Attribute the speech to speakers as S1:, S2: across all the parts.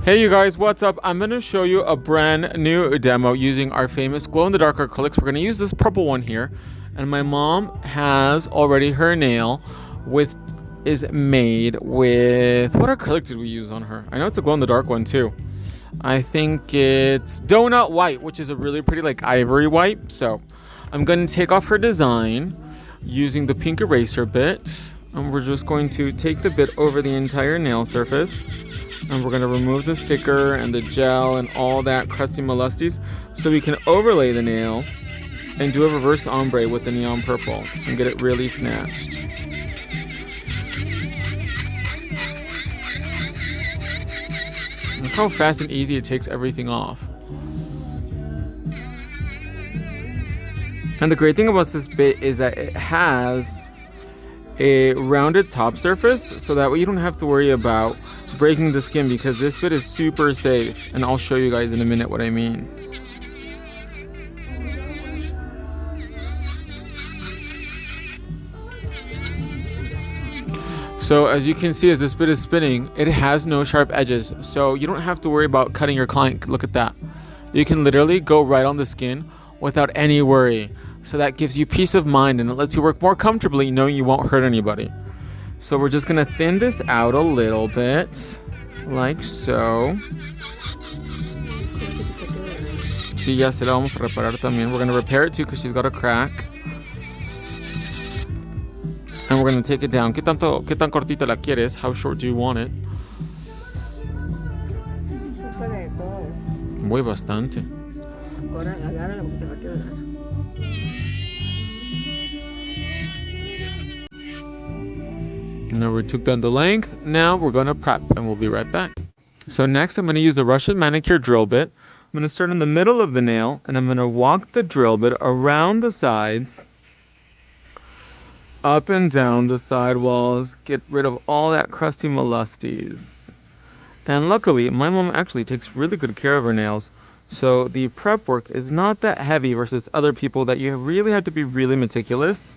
S1: Hey you guys, what's up? I'm going to show you a brand new demo using our famous glow-in-the-dark acrylics. We're going to use this purple one here. And my mom has already her nail is made with, what acrylic did we use on her? I know it's a glow-in-the-dark one too. I think it's donut white, which is a really pretty like ivory white. So I'm going to take off her design using the pink eraser bit. And we're just going to take the bit over the entire nail surface. And we're going to remove the sticker and the gel and all that crusty molesties so we can overlay the nail and do a reverse ombre with the neon purple and get it really snatched. Look how fast and easy it takes everything off. And the great thing about this bit is that it has a rounded top surface, so that way you don't have to worry about breaking the skin, because this bit is super safe, and I'll show you guys in a minute what I mean. So as you can see, as this bit is spinning, it has no sharp edges, so you don't have to worry about cutting your client. Look at that. You can literally go right on the skin without any worry. So that gives you peace of mind, and it lets you work more comfortably knowing you won't hurt anybody. So we're just gonna thin this out a little bit, like so. Sí, ya se la vamos a reparar también. We're gonna repair it too because she's got a crack. And we're gonna take it down. ¿Qué tan cortita la quieres? How short do you want it? Muy bastante. Now we took down the length. Now we're going to prep and we'll be right back. So next I'm going to use the Russian manicure drill bit. I'm going to start in the middle of the nail and I'm going to walk the drill bit around the sides, up and down the side walls, get rid of all that crusty molesties. And luckily my mom actually takes really good care of her nails, so the prep work is not that heavy versus other people that you really have to be really meticulous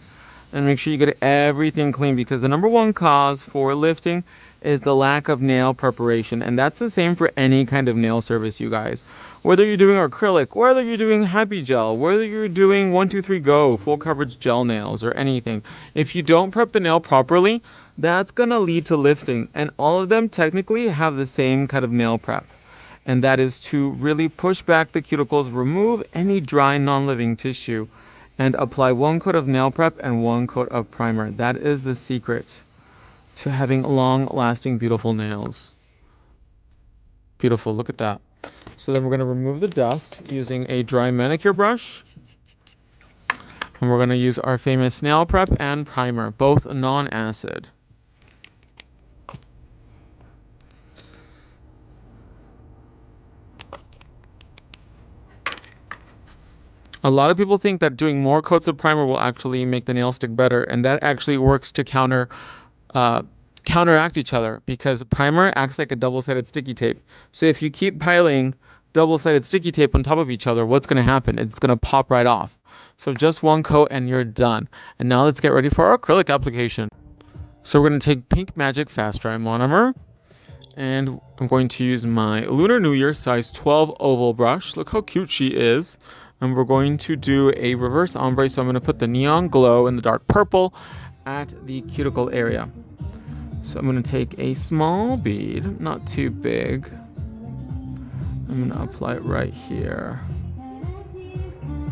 S1: and make sure you get everything clean, because the number one cause for lifting is the lack of nail preparation. And that's the same for any kind of nail service, you guys. Whether you're doing acrylic, whether you're doing happy gel, whether you're doing 1 2 3 go full coverage gel nails or anything, if you don't prep the nail properly, that's gonna lead to lifting. And all of them technically have the same kind of nail prep, and that is to really push back the cuticles, remove any dry non-living tissue, and apply 1 coat of nail prep and 1 coat of primer. That is the secret to having long-lasting, beautiful nails. Beautiful, look at that. So then we're going to remove the dust using a dry manicure brush. And we're going to use our famous nail prep and primer, both non-acid. A lot of people think that doing more coats of primer will actually make the nail stick better, and that actually works to counteract each other, because primer acts like a double-sided sticky tape. So if you keep piling double-sided sticky tape on top of each other, what's going to happen? It's going to pop right off. So just 1 coat and you're done. And now let's get ready for our acrylic application. So we're going to take Pink Magic Fast Dry Monomer, and I'm going to use my Lunar New Year size 12 oval brush. Look how cute she is. And we're going to do a reverse ombre, so I'm going to put the neon glow in the dark purple at the cuticle area. So I'm going to take a small bead, not too big. I'm going to apply it right here.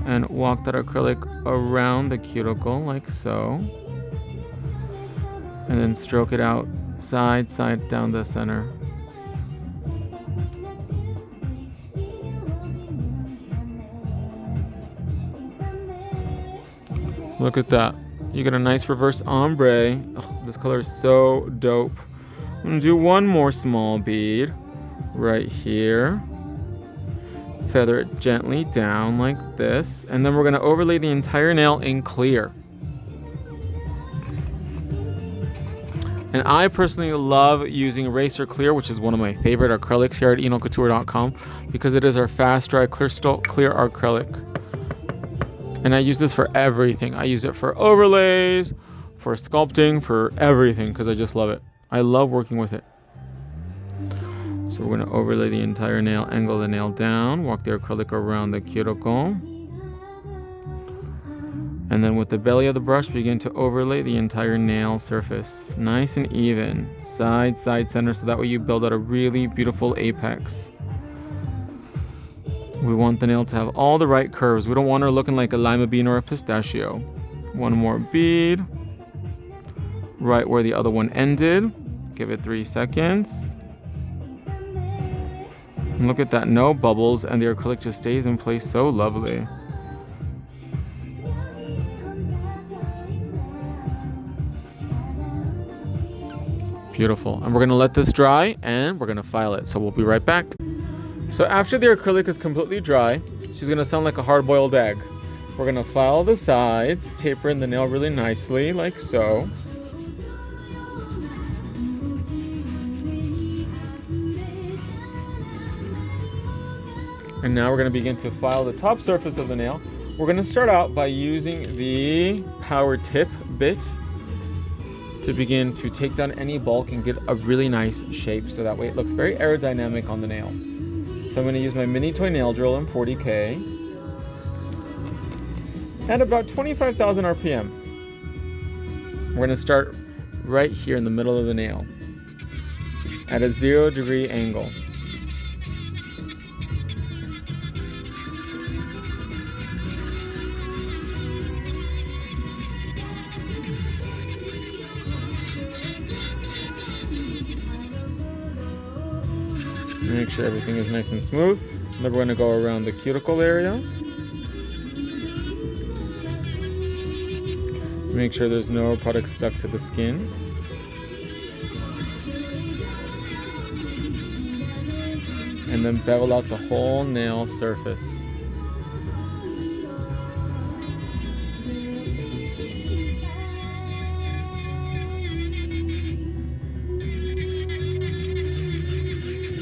S1: And walk that acrylic around the cuticle like so. And then stroke it out side down the center. Look at that. You get a nice reverse ombre. Oh, this color is so dope. I'm gonna do 1 more small bead right here. Feather it gently down like this. And then we're gonna overlay the entire nail in clear. And I personally love using Eraser Clear, which is one of my favorite acrylics here at enocouture.com, because it is our fast dry crystal clear acrylic. And I use this for everything. I use it for overlays, for sculpting, for everything, because I just love it. I love working with it. So we're going to overlay the entire nail, angle the nail down, walk the acrylic around the cuticle. And then with the belly of the brush, begin to overlay the entire nail surface. Nice and even, side, side, center, so that way you build out a really beautiful apex. We want the nail to have all the right curves. We don't want her looking like a lima bean or a pistachio. One more bead, right where the other one ended. Give it 3 seconds. And look at that, no bubbles, and the acrylic just stays in place so lovely. Beautiful. And we're going to let this dry and we're going to file it. So we'll be right back. So after the acrylic is completely dry, she's going to sound like a hard-boiled egg. We're going to file the sides, taper in the nail really nicely, like so. And now we're going to begin to file the top surface of the nail. We're going to start out by using the power tip bit to begin to take down any bulk and get a really nice shape, so that way it looks very aerodynamic on the nail. So I'm going to use my mini toy nail drill in 40K at about 25,000 RPM. We're going to start right here in the middle of the nail at a 0-degree angle. Make sure everything is nice and smooth. And then we're going to go around the cuticle area. Make sure there's no product stuck to the skin. And then bevel out the whole nail surface.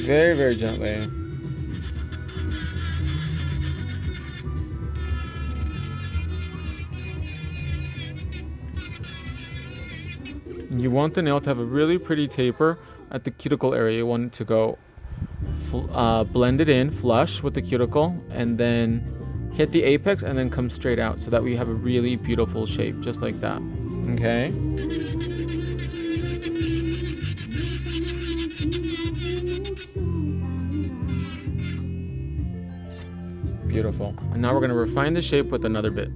S1: Very, very gently. You want the nail to have a really pretty taper at the cuticle area. You want it to go blended in, flush with the cuticle, and then hit the apex and then come straight out, so that we have a really beautiful shape, just like that. Okay? Beautiful. And now we're going to refine the shape with another bit.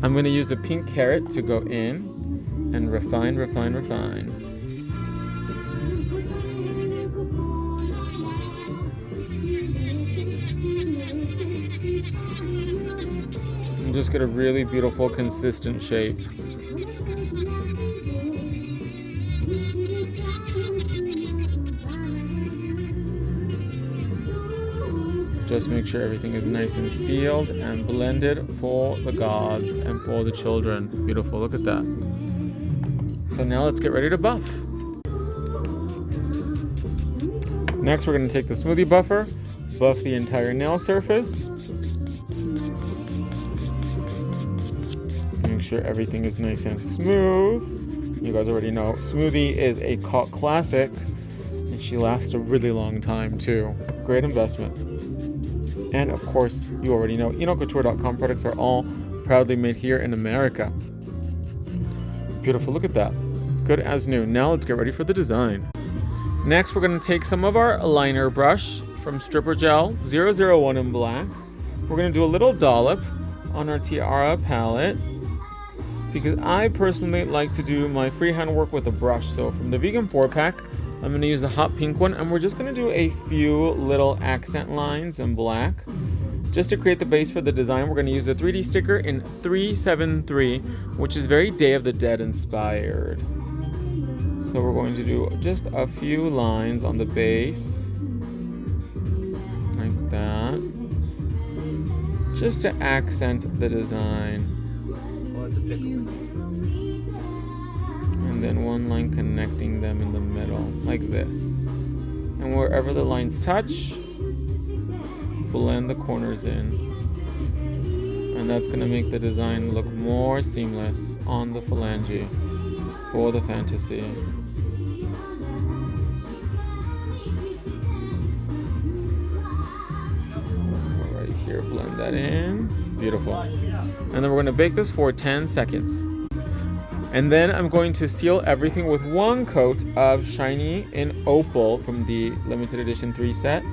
S1: I'm going to use the pink carrot to go in and refine, refine, refine. And just get a really beautiful, consistent shape. Just make sure everything is nice and sealed and blended for the gods and for the children. Beautiful, look at that. So now let's get ready to buff. Next, we're going to take the smoothie buffer, buff the entire nail surface. Make sure everything is nice and smooth. You guys already know smoothie is a cult classic, and she lasts a really long time too. Great investment. And of course, you already know EnoCouture.com products are all proudly made here in America. Beautiful, look at that. Good as new. Now let's get ready for the design. Next, we're going to take some of our liner brush from Stripper Gel 001 in black. We're going to do a little dollop on our Tiara palette, because I personally like to do my freehand work with a brush. So from the Vegan 4-pack, I'm going to use the hot pink one, and we're just going to do a few little accent lines in black. Just to create the base for the design, we're going to use a 3D sticker in 373, which is very Day of the Dead inspired. So we're going to do just a few lines on the base, like that, just to accent the design.
S2: Oh, it's a pickle.
S1: And then one line connecting them in the middle, like this. And wherever the lines touch, blend the corners in. And that's going to make the design look more seamless on the phalange for the fantasy. here, blend that in. Beautiful. And then we're going to bake this for 10 seconds. And then I'm going to seal everything with one coat of Shiny in Opal from the limited edition 3 set.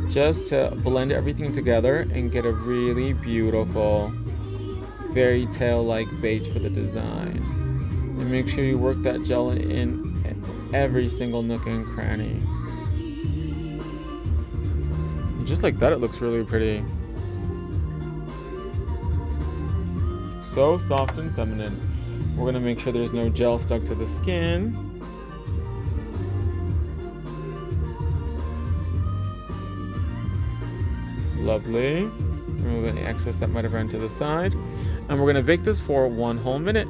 S1: Just to blend everything together and get a really beautiful fairy tale like base for the design. And make sure you work that gel in every single nook and cranny. Just like that, it looks really pretty. So soft and feminine. We're gonna make sure there's no gel stuck to the skin. Lovely. Remove any excess that might have run to the side. And we're gonna bake this for 1 whole minute.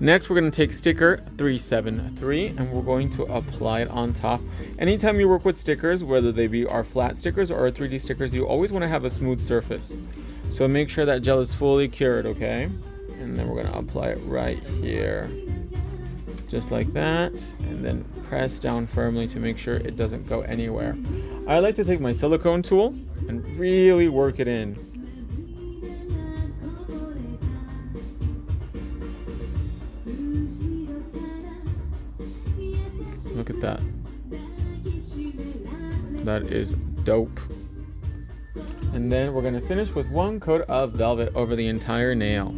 S1: Next, we're going to take sticker 373 and we're going to apply it on top. Anytime you work with stickers, whether they be our flat stickers or our 3D stickers, you always want to have a smooth surface. So make sure that gel is fully cured, okay? And then we're going to apply it right here. Just like that. And then press down firmly to make sure it doesn't go anywhere. I like to take my silicone tool and really work it in. Look at that. That is dope. And then we're going to finish with 1 coat of velvet over the entire nail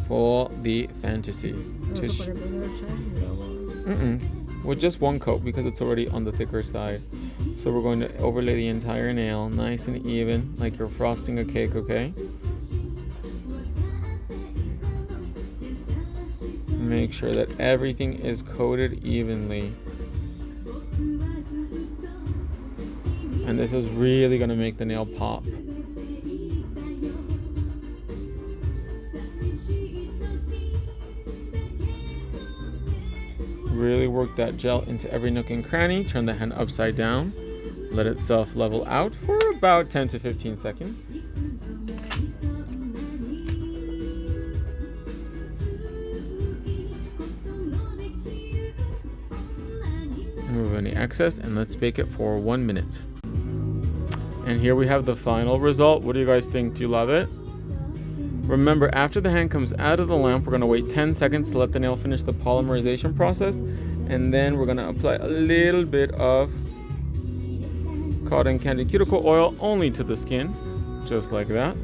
S1: for the fantasy. With just 1 coat because it's already on the thicker side. So we're going to overlay the entire nail nice and even, like you're frosting a cake, okay? Make sure that everything is coated evenly. And this is really going to make the nail pop. Really work that gel into every nook and cranny. Turn the hand upside down. Let it self level out for about 10 to 15 seconds. Remove any excess and let's bake it for 1 minute. And here we have the final result. What do you guys think? Do you love it? Remember, after the hand comes out of the lamp, we're going to wait 10 seconds to let the nail finish the polymerization process. And then we're going to apply a little bit of cotton candy cuticle oil only to the skin. Just like that.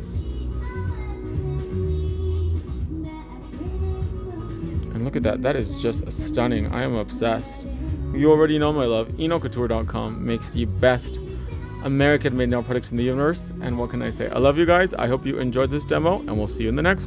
S1: And look at that. That is just stunning. I am obsessed. You already know, my love. EnoCouture.com makes the best American-made nail products in the universe. And what can I say? I love you guys. I hope you enjoyed this demo, and we'll see you in the next one.